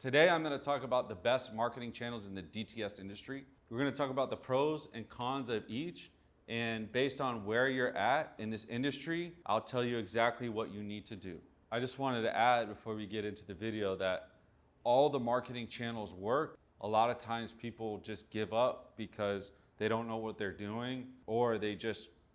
Today I'm going to talk about the best marketing channels in the DTS industry. We're going to talk about the pros and cons of each, and based on where you're at in this industry, I'll tell you exactly what you need to do. I just wanted to add before we get into the video that all the marketing channels work. A lot of times people just give up because they don't know what they're doing, or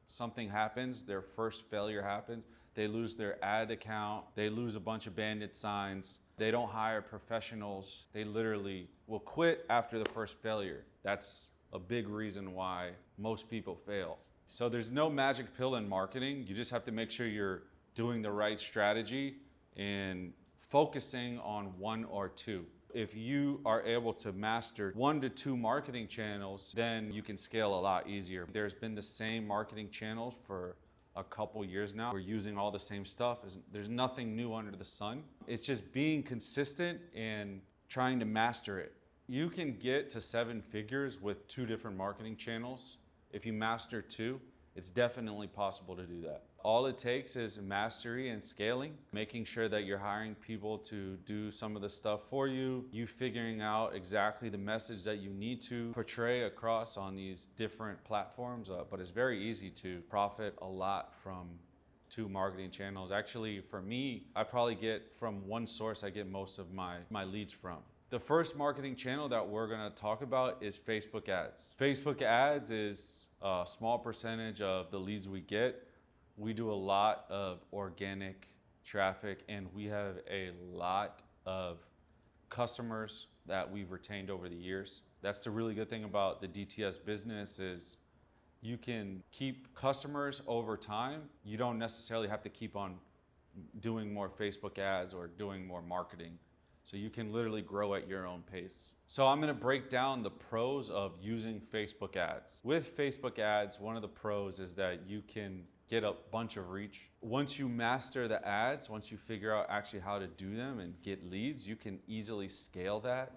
something happens, their first failure happens, they lose their ad account, they lose a bunch of bandit signs, they don't hire professionals, they literally will quit after the first failure. That's a big reason why most people fail. So there's no magic pill in marketing. You just have to make sure you're doing the right strategy and focusing on one or two. If you are able to master 1 to 2 marketing channels, then you can scale a lot easier. There's been the same marketing channels for a couple years now. We're using all the same stuff. There's nothing new under the sun. It's just being consistent and trying to master it. You can get to 7 figures with 2 different marketing channels. If you master 2, it's definitely possible to do that. All it takes is mastery and scaling, making sure that you're hiring people to do some of the stuff for you, you figuring out exactly the message that you need to portray across on these different platforms. But it's very easy to profit a lot from 2 marketing channels. Actually, for me, I probably get from one source I get most of my leads from. The first marketing channel that we're gonna talk about is Facebook ads. Facebook ads is a small percentage of the leads we get. We do a lot of organic traffic, and we have a lot of customers that we've retained over the years. That's the really good thing about the DTS business is you can keep customers over time. You don't necessarily have to keep on doing more Facebook ads or doing more marketing. So you can literally grow at your own pace. So I'm gonna break down the pros of using Facebook ads. With Facebook ads, one of the pros is that you can get a bunch of reach. Once you master the ads, once you figure out actually how to do them and get leads, you can easily scale that,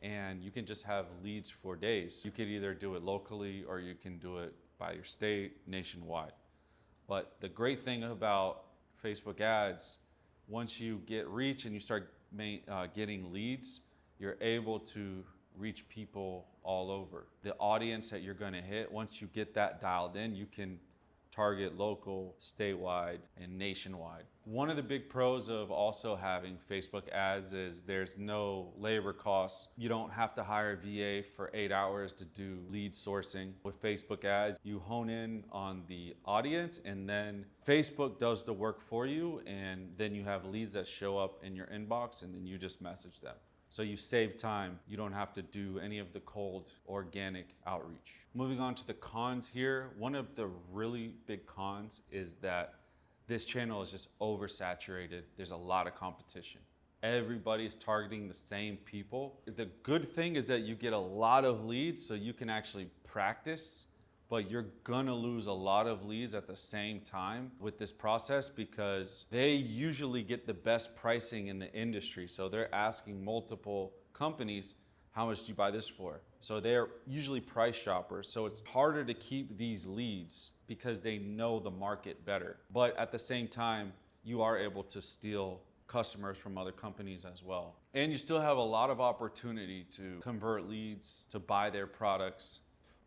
and you can just have leads for days. You could either do it locally or you can do it by your state, nationwide. But the great thing about Facebook ads, once you get reach and you start getting leads, you're able to reach people all over. The audience that you're gonna hit, once you get that dialed in, you can target local, statewide, and nationwide. One of the big pros of also having Facebook ads is there's no labor costs. You don't have to hire a VA for 8 hours to do lead sourcing. With Facebook ads, you hone in on the audience, and then Facebook does the work for you, and then you have leads that show up in your inbox, and then you just message them. So you save time. You don't have to do any of the cold organic outreach. Moving on to the cons here. One of the really big cons is that this channel is just oversaturated. There's a lot of competition. Everybody's targeting the same people. The good thing is that you get a lot of leads, so you can actually practice, but you're gonna lose a lot of leads at the same time with this process because they usually get the best pricing in the industry. So they're asking multiple companies, how much do you buy this for? So they're usually price shoppers. So it's harder to keep these leads because they know the market better. But at the same time, you are able to steal customers from other companies as well. And you still have a lot of opportunity to convert leads, to buy their products.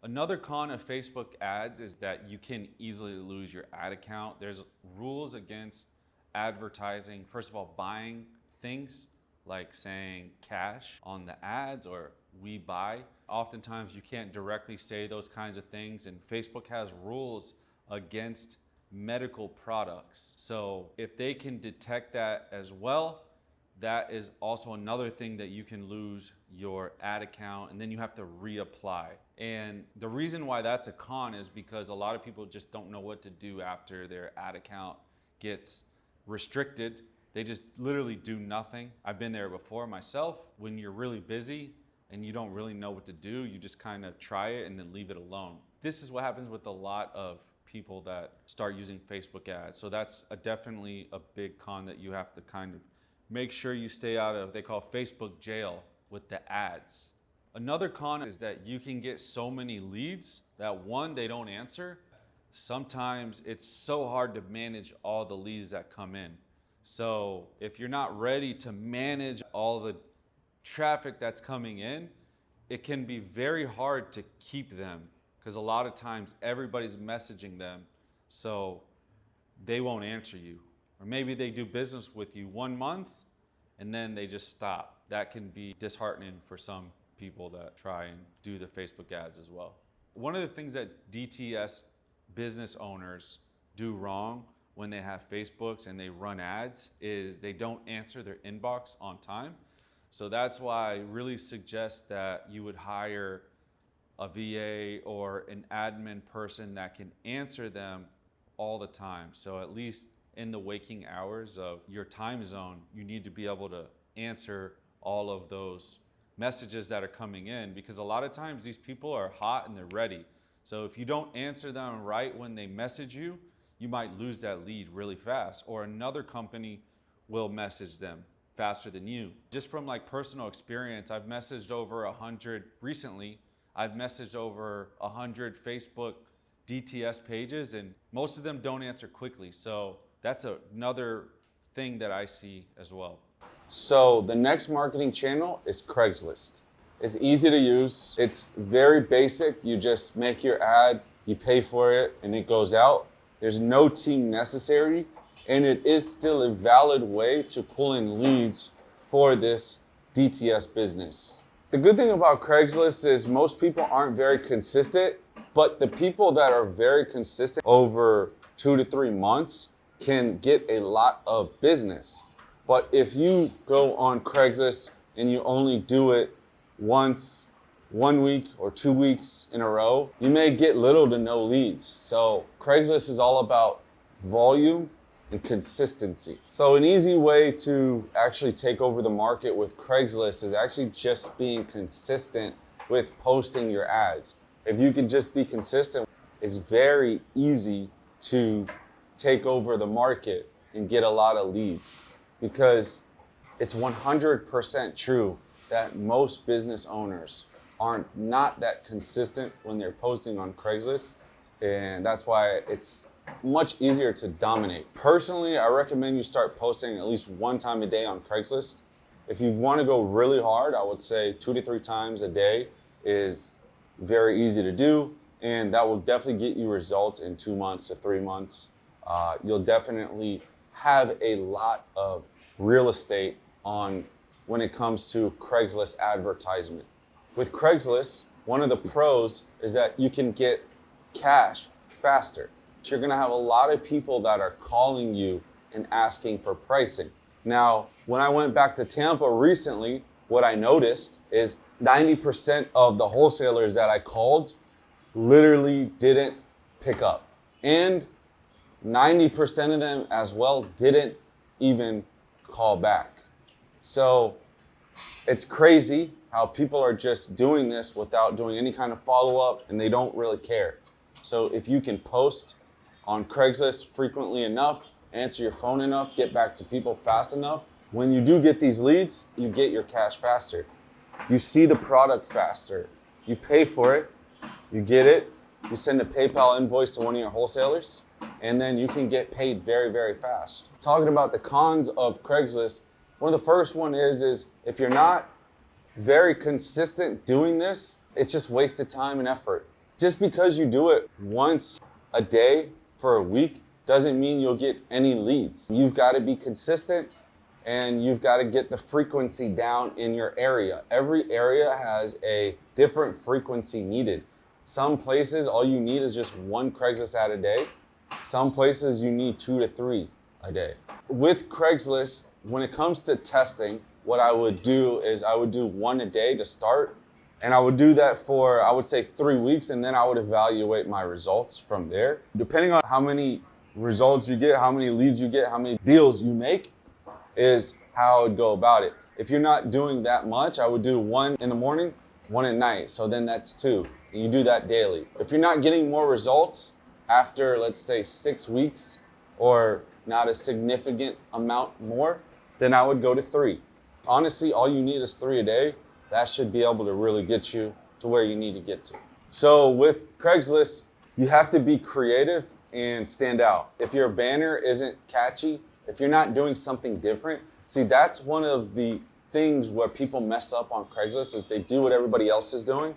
Another con of Facebook ads is that you can easily lose your ad account. There's rules against advertising. First of all, buying things like saying cash on the ads or we buy. Oftentimes you can't directly say those kinds of things, and Facebook has rules against medical products. So if they can detect that as well, that is also another thing that you can lose your ad account, and then you have to reapply. And the reason why that's a con is because a lot of people just don't know what to do after their ad account gets restricted. They just literally do nothing. I've been there before myself. When you're really busy and you don't really know what to do, you just kind of try it and then leave it alone. This is what happens with a lot of people that start using Facebook ads. So that's definitely a big con that you have to kind of make sure you stay out of, they call Facebook jail with the ads. Another con is that you can get so many leads that one, they don't answer. Sometimes it's so hard to manage all the leads that come in. So if you're not ready to manage all the traffic that's coming in, it can be very hard to keep them because a lot of times everybody's messaging them, so they won't answer you. Or maybe they do business with you 1 month and then they just stop. That can be disheartening for some people that try and do the Facebook ads as well. One of the things that DTS business owners do wrong when they have Facebooks and they run ads is they don't answer their inbox on time. So that's why I really suggest that you would hire a VA or an admin person that can answer them all the time. So at least in the waking hours of your time zone, you need to be able to answer all of those messages that are coming in, because a lot of times these people are hot and they're ready. So if you don't answer them right when they message you, you might lose that lead really fast, or another company will message them faster than you. Just from like personal experience, I've messaged over 100 recently. I've messaged over 100 Facebook DTS pages, and most of them don't answer quickly. So that's another thing that I see as well. So the next marketing channel is Craigslist. It's easy to use. It's very basic. You just make your ad, you pay for it, and it goes out. There's no team necessary, and it is still a valid way to pull in leads for this DTS business. The good thing about Craigslist is most people aren't very consistent, but the people that are very consistent over 2 to 3 months can get a lot of business. But if you go on Craigslist and you only do it once, 1 week or 2 weeks in a row, you may get little to no leads. So Craigslist is all about volume and consistency. So an easy way to actually take over the market with Craigslist is actually just being consistent with posting your ads. If you can just be consistent, it's very easy to take over the market and get a lot of leads, because it's 100% true that most business owners are not that consistent when they're posting on Craigslist, and that's why it's much easier to dominate. Personally, I recommend you start posting at least 1 time a day on Craigslist. If you want to go really hard, I would say 2 to 3 times a day is very easy to do, and that will definitely get you results in 2 months to 3 months. You'll definitely have a lot of real estate on when it comes to Craigslist advertisement. With Craigslist, one of the pros is that you can get cash faster. You're gonna have a lot of people that are calling you and asking for pricing. Now, when I went back to Tampa recently, what I noticed is 90% of the wholesalers that I called literally didn't pick up. And 90% of them as well didn't even call back. So it's crazy how people are just doing this without doing any kind of follow-up, and they don't really care. So if you can post on Craigslist frequently enough, answer your phone enough, get back to people fast enough, when you do get these leads, you get your cash faster. You see the product faster. You pay for it, you get it, you send a PayPal invoice to one of your wholesalers, and then you can get paid very, very fast. Talking about the cons of Craigslist, one of the first one is if you're not very consistent doing this, it's just wasted time and effort. Just because you do it once a day for a week doesn't mean you'll get any leads. You've got to be consistent, and you've got to get the frequency down in your area. Every area has a different frequency needed. Some places, all you need is just 1 Craigslist ad a day. Some places you need 2 to 3 a day. With Craigslist, when it comes to testing, what I would do is I would do 1 a day to start. And I would do that for, I would say 3 weeks, and then I would evaluate my results from there. Depending on how many results you get, how many leads you get, how many deals you make, is how I would go about it. If you're not doing that much, I would do 1 in the morning, 1 at night. So then that's 2. And you do that daily. If you're not getting more results after, let's say 6 weeks, or not a significant amount more, then I would go to 3. Honestly, all you need is 3 a day. That should be able to really get you to where you need to get to. So with Craigslist, you have to be creative and stand out. If your banner isn't catchy, if you're not doing something different, see, that's one of the things where people mess up on Craigslist is they do what everybody else is doing.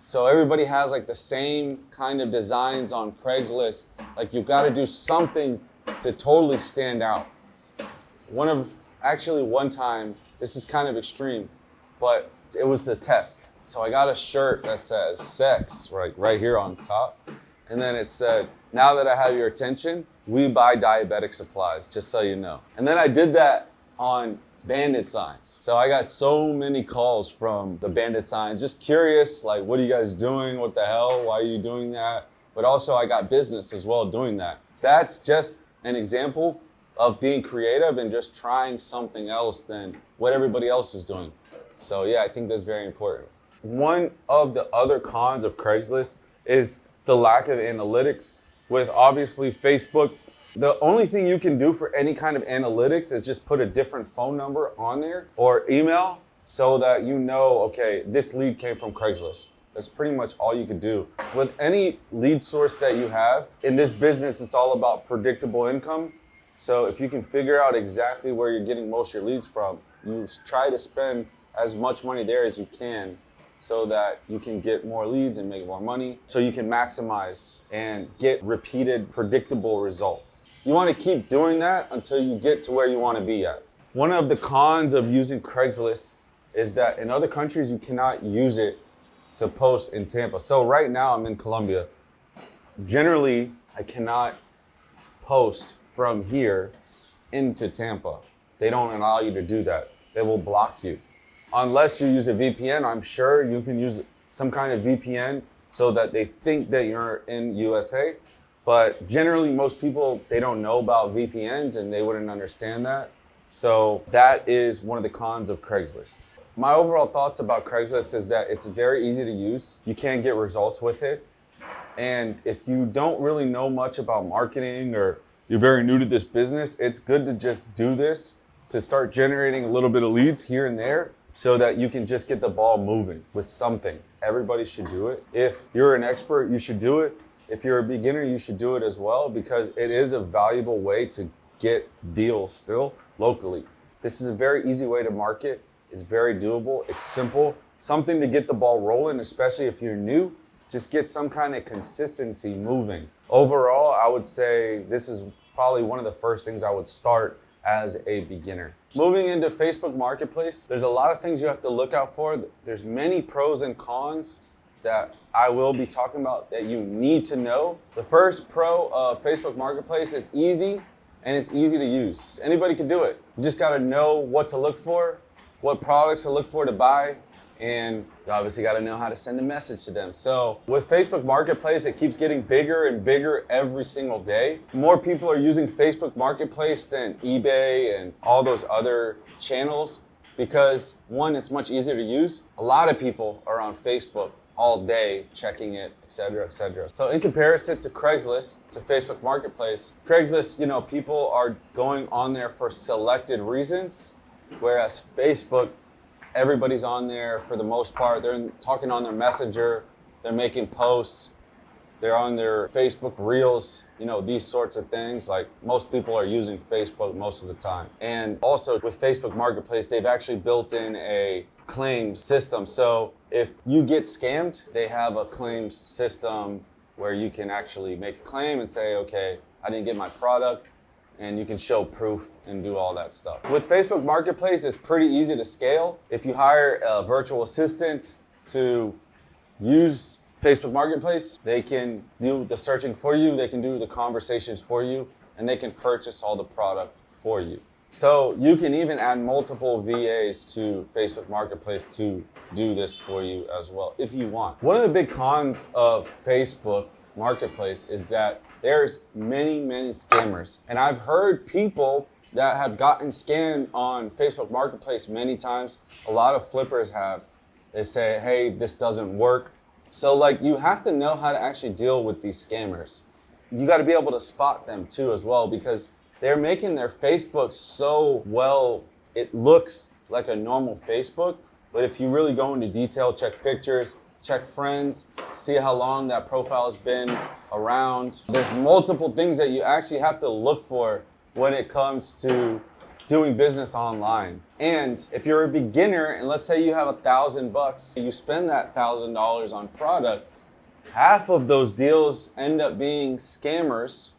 So everybody has like the same kind of designs on Craigslist. Like you've got to do something to totally stand out. One time, this is kind of extreme, but it was the test. So I got a shirt that says sex right here on top. And then it said, now that I have your attention, we buy diabetic supplies, just so you know. And then I did that on bandit signs. So I got so many calls from the bandit signs, just curious, like, what are you guys doing? What the hell? Why are you doing that? But also I got business as well doing that. That's just an example of being creative and just trying something else than what everybody else is doing. So yeah, I think that's very important. One of the other cons of Craigslist is the lack of analytics. With obviously Facebook, the only thing you can do for any kind of analytics is just put a different phone number on there or email so that you know, okay, this lead came from Craigslist. That's pretty much all you can do. With any lead source that you have, in this business, it's all about predictable income. So if you can figure out exactly where you're getting most of your leads from, you try to spend as much money there as you can so that you can get more leads and make more money, so you can maximize and get repeated, predictable results. You want to keep doing that until you get to where you want to be at. One of the cons of using Craigslist is that in other countries, you cannot use it to post in Tampa. So right now I'm in Colombia. Generally, I cannot post from here into Tampa. They don't allow you to do that. They will block you. Unless you use a VPN, I'm sure you can use some kind of VPN so that they think that you're in USA. But generally, most people, they don't know about VPNs and they wouldn't understand that. So that is one of the cons of Craigslist. My overall thoughts about Craigslist is that it's very easy to use. You can get results with it. And if you don't really know much about marketing or you're very new to this business, it's good to just do this to start generating a little bit of leads here and there so that you can just get the ball moving with something. Everybody should do it. If you're an expert, you should do it. If you're a beginner, you should do it as well because it is a valuable way to get deals still locally. This is a very easy way to market. It's very doable. It's simple. Something to get the ball rolling, especially if you're new. Just get some kind of consistency moving. Overall, I would say this is probably one of the first things I would start as a beginner. Moving into Facebook Marketplace, there's a lot of things you have to look out for. There's many pros and cons that I will be talking about that you need to know. The first pro of Facebook Marketplace is easy and it's easy to use. Anybody can do it. You just gotta know what to look for, what products to look for to buy, and you obviously got to know how to send a message to them. So with Facebook Marketplace, it keeps getting bigger and bigger every single day. More people are using Facebook Marketplace than eBay and all those other channels because one, it's much easier to use. A lot of people are on Facebook all day checking it, et cetera, et cetera. So in comparison to Craigslist, to Facebook Marketplace, Craigslist, people are going on there for selected reasons, whereas Facebook, everybody's on there for the most part. They're talking on their Messenger, they're making posts, they're on their Facebook Reels, these sorts of things. Like most people are using Facebook most of the time. And also with Facebook Marketplace, they've actually built in a claims system. So if you get scammed, they have a claims system where you can actually make a claim and say, okay, I didn't get my product. And you can show proof and do all that stuff. With Facebook Marketplace, it's pretty easy to scale. If you hire a virtual assistant to use Facebook Marketplace, they can do the searching for you, they can do the conversations for you, and they can purchase all the product for you. So you can even add multiple VAs to Facebook Marketplace to do this for you as well, if you want. One of the big cons of Facebook Marketplace is that there's many scammers. And I've heard people that have gotten scammed on Facebook Marketplace many times. A lot of flippers have. They say, hey, this doesn't work. So you have to know how to actually deal with these scammers. You got to be able to spot them too as well because they're making their Facebook so well, it looks like a normal Facebook. But if you really go into detail, check pictures, check friends, see how long that profile has been around. There's multiple things that you actually have to look for when it comes to doing business online. And if you're a beginner and let's say you have $1,000, you spend that $1,000 on product, half of those deals end up being scammers,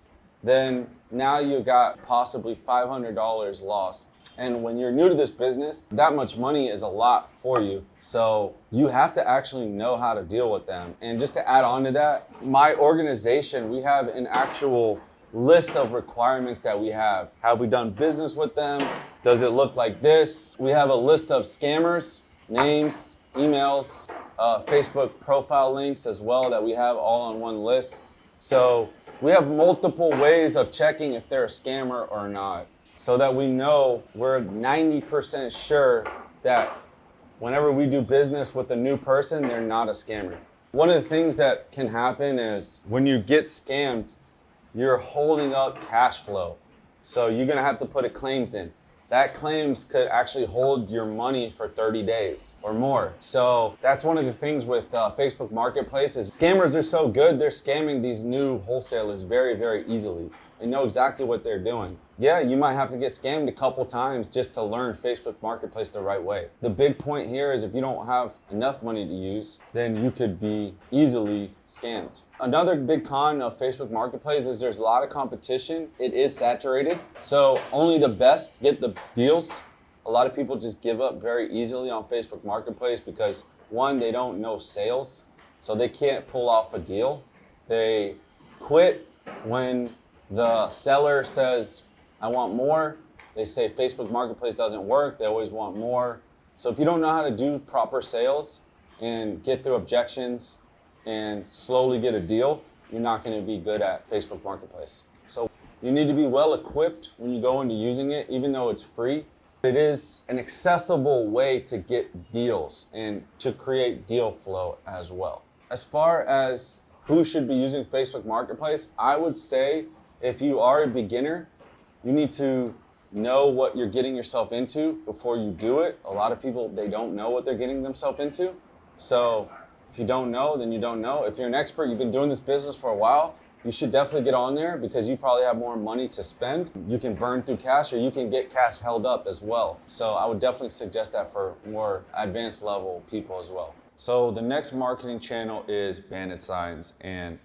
then now you got possibly $500 lost. And when you're new to this business, that much money is a lot for you. So you have to actually know how to deal with them. And just to add on to that, my organization, we have an actual list of requirements that we have. Have we done business with them? Does it look like this? We have a list of scammers, names, emails, Facebook profile links as well that we have all on one list. So we have multiple ways of checking if they're a scammer or not, so that we know we're 90% sure that whenever we do business with a new person, they're not a scammer. One of the things that can happen is when you get scammed, you're holding up cash flow. So you're gonna have to put a claims in. That claims could actually hold your money for 30 days or more. So that's one of the things with Facebook Marketplace is scammers are so good, they're scamming these new wholesalers very, very easily. They know exactly what they're doing. Yeah, you might have to get scammed a couple times just to learn Facebook Marketplace the right way. The big point here is if you don't have enough money to use, then you could be easily scammed. Another big con of Facebook Marketplace is there's a lot of competition. It is saturated, so only the best get the deals. A lot of people just give up very easily on Facebook Marketplace because one, they don't know sales, so they can't pull off a deal. They quit when the seller says, I want more. They say Facebook Marketplace doesn't work. They always want more. So if you don't know how to do proper sales and get through objections and slowly get a deal, you're not going to be good at Facebook Marketplace. So you need to be well equipped when you go into using it, even though it's free. It is an accessible way to get deals and to create deal flow as well. As far as who should be using Facebook Marketplace, I would say if you are a beginner, you need to know what you're getting yourself into before you do it. A lot of people, they don't know what they're getting themselves into. So if you don't know, then you don't know. If you're an expert, you've been doing this business for a while, you should definitely get on there because you probably have more money to spend. You can burn through cash or you can get cash held up as well. So I would definitely suggest that for more advanced level people as well. So the next marketing channel is bandit signs. And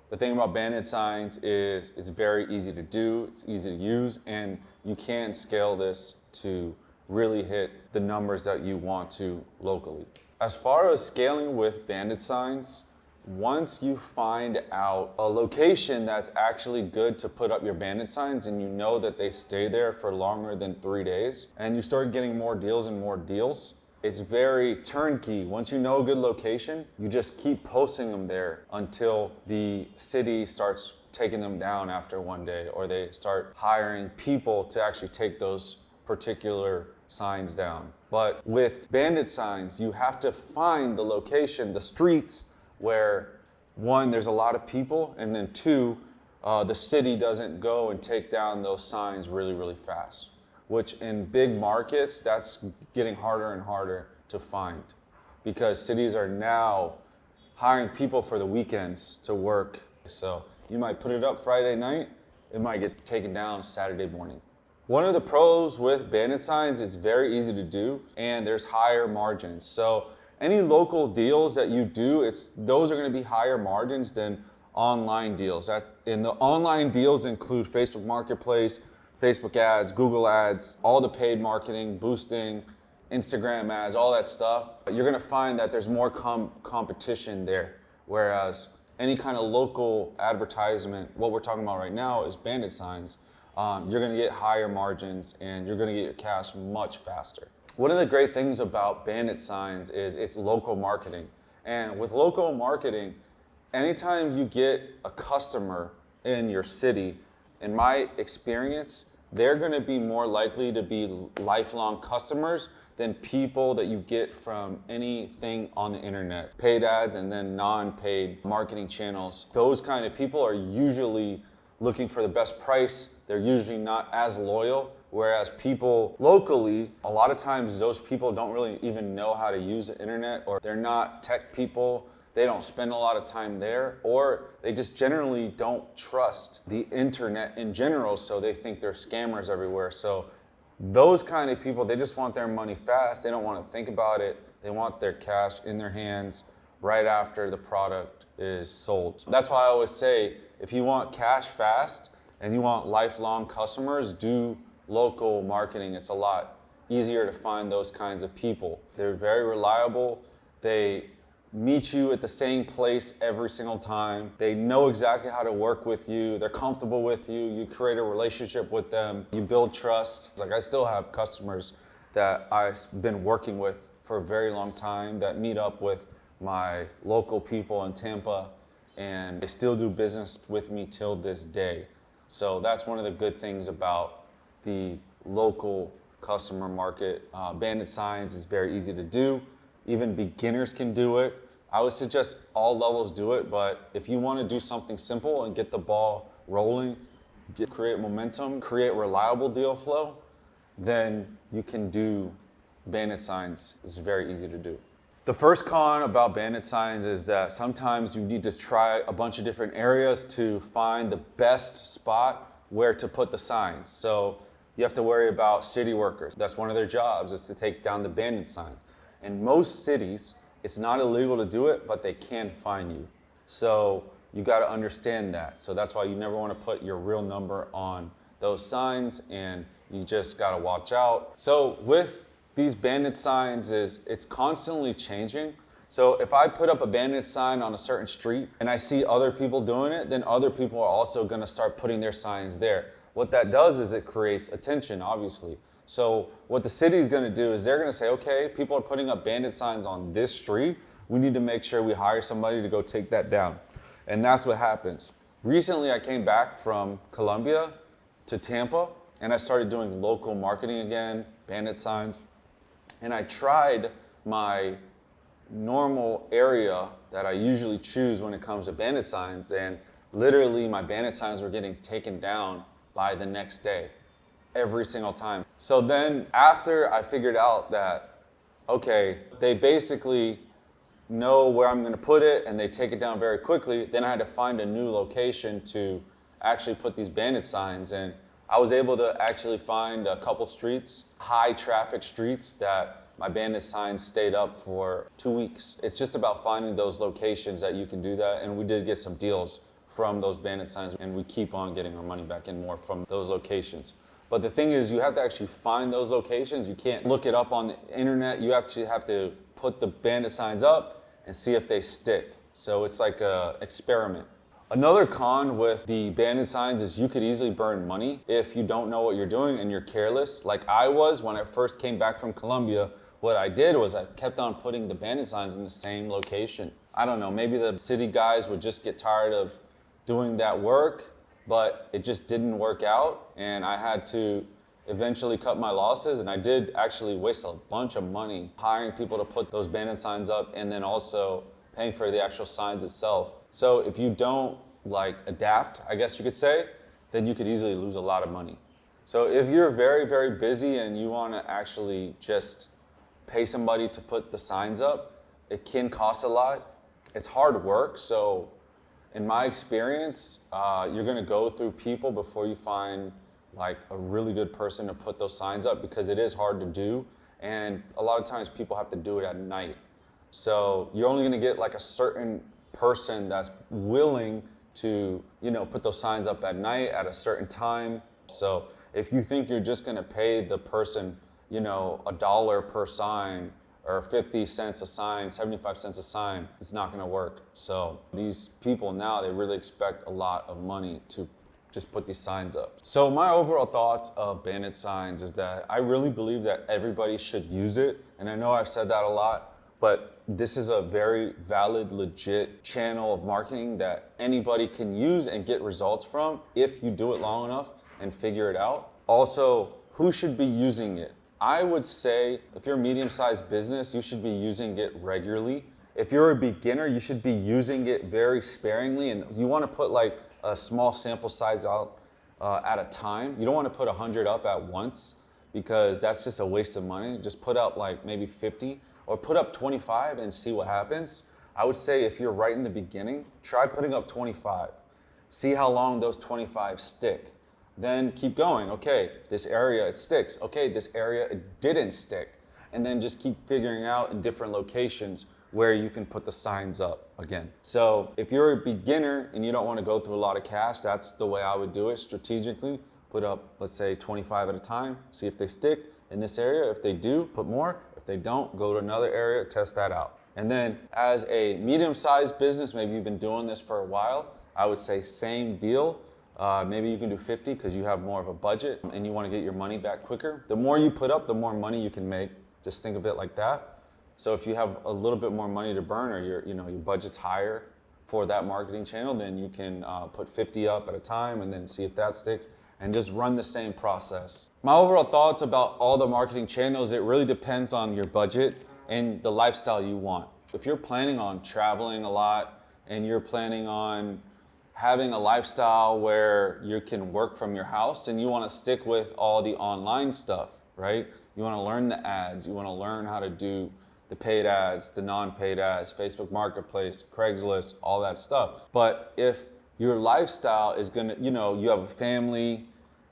the thing about bandit signs is it's very easy to do, it's easy to use, and you can scale this to really hit the numbers that you want to locally. As far as scaling with bandit signs, once you find out a location that's actually good to put up your bandit signs and you know that they stay there for longer than 3 days, and you start getting more deals and more deals, it's very turnkey. Once you know a good location, you just keep posting them there until the city starts taking them down after one day, or they start hiring people to actually take those particular signs down. But with bandit signs, you have to find the location, the streets where one, there's a lot of people, and then two, the city doesn't go and take down those signs really, really fast. Which in big markets, that's getting harder and harder to find because cities are now hiring people for the weekends to work. So you might put it up Friday night, it might get taken down Saturday morning. One of the pros with bandit signs is very easy to do and there's higher margins. So any local deals that you do, those are gonna be higher margins than online deals. And the online deals include Facebook Marketplace, Facebook ads, Google ads, all the paid marketing, boosting, Instagram ads, all that stuff. You're gonna find that there's more competition there. Whereas any kind of local advertisement, what we're talking about right now is bandit signs, you're gonna get higher margins and you're gonna get your cash much faster. One of the great things about bandit signs is it's local marketing. And with local marketing, anytime you get a customer in your city, in my experience, they're gonna be more likely to be lifelong customers than people that you get from anything on the internet. Paid ads and then non-paid marketing channels. Those kind of people are usually looking for the best price. They're usually not as loyal. Whereas people locally, a lot of times those people don't really even know how to use the internet, or they're not tech people. They don't spend a lot of time there, or they just generally don't trust the internet in general, so they think there's scammers everywhere. So Those kind of people, they just want their money fast. They don't want to think about it. They want their cash in their hands right after the product is sold. That's why I always say, if you want cash fast and you want lifelong customers, do local marketing. It's a lot easier to find those kinds of people. They're very reliable. They meet you at the same place every single time. They know exactly how to work with you. They're comfortable with you. You create a relationship with them. You build trust. Like, I still have customers that I've been working with for a very long time that meet up with my local people in Tampa, and they still do business with me till this day. So that's one of the good things about the local customer market. Bandit signs is very easy to do. Even beginners can do it. I would suggest all levels do it, but if you want to do something simple and get the ball rolling, create momentum, create reliable deal flow, then you can do bandit signs. It's very easy to do. The first con about bandit signs is that sometimes you need to try a bunch of different areas to find the best spot where to put the signs. So you have to worry about city workers. That's one of their jobs, is to take down the bandit signs. In most cities, it's not illegal to do it, but they can fine you. So you got to understand that. So that's why you never want to put your real number on those signs, and you just got to watch out. So with these bandit signs, it's constantly changing. So if I put up a bandit sign on a certain street and I see other people doing it, then other people are also going to start putting their signs there. What that does is it creates attention, obviously. So what the city is going to do is they're going to say, okay, people are putting up bandit signs on this street. We need to make sure we hire somebody to go take that down. And that's what happens. Recently, I came back from Colombia to Tampa, and I started doing local marketing again, bandit signs. And I tried my normal area that I usually choose when it comes to bandit signs, and literally my bandit signs were getting taken down by the next day, every single time. So then after I figured out that, okay, they basically know where I'm gonna put it and they take it down very quickly, then I had to find a new location to actually put these bandit signs. And I was able to actually find a couple streets, high traffic streets, that my bandit signs stayed up for 2 weeks. It's just about finding those locations that you can do that. And we did get some deals from those bandit signs, and we keep on getting our money back and more from those locations. But the thing is, you have to actually find those locations. You can't look it up on the internet. You actually have to put the bandit signs up and see if they stick. So it's like an experiment. Another con with the bandit signs is you could easily burn money if you don't know what you're doing and you're careless. Like I was when I first came back from Colombia. What I did was I kept on putting the bandit signs in the same location. I don't know, maybe the city guys would just get tired of doing that work, but it just didn't work out, and I had to eventually cut my losses. And I did actually waste a bunch of money hiring people to put those bandit signs up, and then also paying for the actual signs itself. So if you don't adapt, I guess you could say, then you could easily lose a lot of money. So if you're very, very busy and you want to actually just pay somebody to put the signs up, it can cost a lot. It's hard work. So in my experience, you're gonna go through people before you find a really good person to put those signs up, because it is hard to do. And a lot of times people have to do it at night. So you're only gonna get a certain person that's willing to, put those signs up at night at a certain time. So if you think you're just gonna pay the person, $1 per sign, or 50 cents a sign, 75 cents a sign, it's not gonna work. So these people now, they really expect a lot of money to just put these signs up. So my overall thoughts of bandit signs is that I really believe that everybody should use it. And I know I've said that a lot, but this is a very valid, legit channel of marketing that anybody can use and get results from if you do it long enough and figure it out. Also, who should be using it? I would say if you're a medium-sized business, you should be using it regularly. If you're a beginner, you should be using it very sparingly, and you want to put a small sample size out at a time. You don't want to put 100 up at once, because that's just a waste of money. Just put out maybe 50, or put up 25 and see what happens. I would say if you're right in the beginning, try putting up 25. See how long those 25 stick. Then keep going. Okay, this area it sticks. Okay, this area it didn't stick. And then just keep figuring out in different locations where you can put the signs up again. So if you're a beginner and you don't want to go through a lot of cash, that's the way I would do it strategically. Put up, let's say 25 at a time, see if they stick in this area. If they do, put more. If they don't, go to another area, test that out. And then as a medium-sized business, maybe you've been doing this for a while, I would say same deal. Maybe you can do 50 because you have more of a budget and you want to get your money back quicker. The more you put up, the more money you can make. Just think of it like that. So if you have a little bit more money to burn, or your budget's higher for that marketing channel, then you can put 50 up at a time and then see if that sticks and just run the same process. My overall thoughts about all the marketing channels, it really depends on your budget and the lifestyle you want. If you're planning on traveling a lot and you're planning on having a lifestyle where you can work from your house and you want to stick with all the online stuff, right? You want to learn the ads, you want to learn how to do the paid ads, the non-paid ads, Facebook Marketplace, Craigslist, all that stuff. But if your lifestyle is gonna, you have a family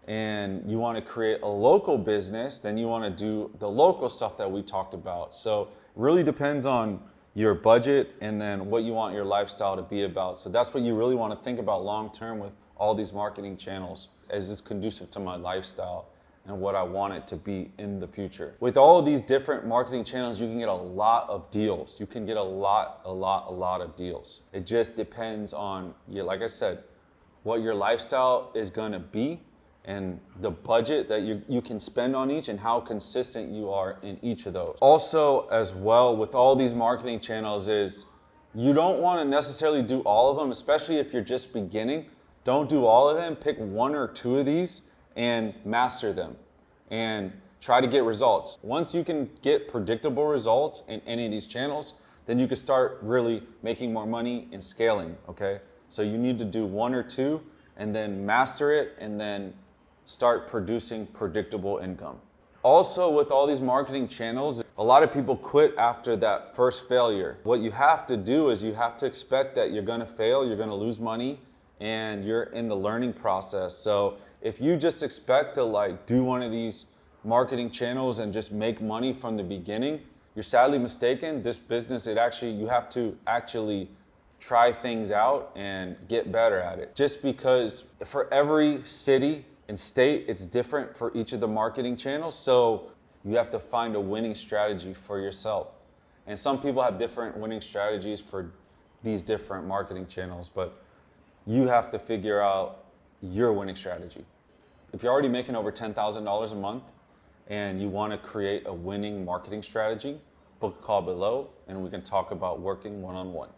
and you want to create a local business, then you want to do the local stuff that we talked about. So it really depends on your budget and then what you want your lifestyle to be about. So that's what you really want to think about long-term with all these marketing channels. Is this conducive to my lifestyle and what I want it to be in the future? With all of these different marketing channels, you can get a lot of deals. You can get a lot of deals. It just depends on, like I said, what your lifestyle is gonna be and the budget that you can spend on each and how consistent you are in each of those. Also, as well, with all these marketing channels is you don't want to necessarily do all of them, especially if you're just beginning. Don't do all of them. Pick one or two of these and master them and try to get results. Once you can get predictable results in any of these channels, then you can start really making more money and scaling, okay? So you need to do one or two and then master it and then start producing predictable income. Also, with all these marketing channels, a lot of people quit after that first failure. What you have to do is you have to expect that you're gonna fail, you're gonna lose money, and you're in the learning process. So if you just expect to do one of these marketing channels and just make money from the beginning, you're sadly mistaken. This business, you have to actually try things out and get better at it. Just because for every city and state, it's different for each of the marketing channels. So you have to find a winning strategy for yourself. And some people have different winning strategies for these different marketing channels, but you have to figure out your winning strategy. If you're already making over $10,000 a month and you want to create a winning marketing strategy, book a call below and we can talk about working one-on-one.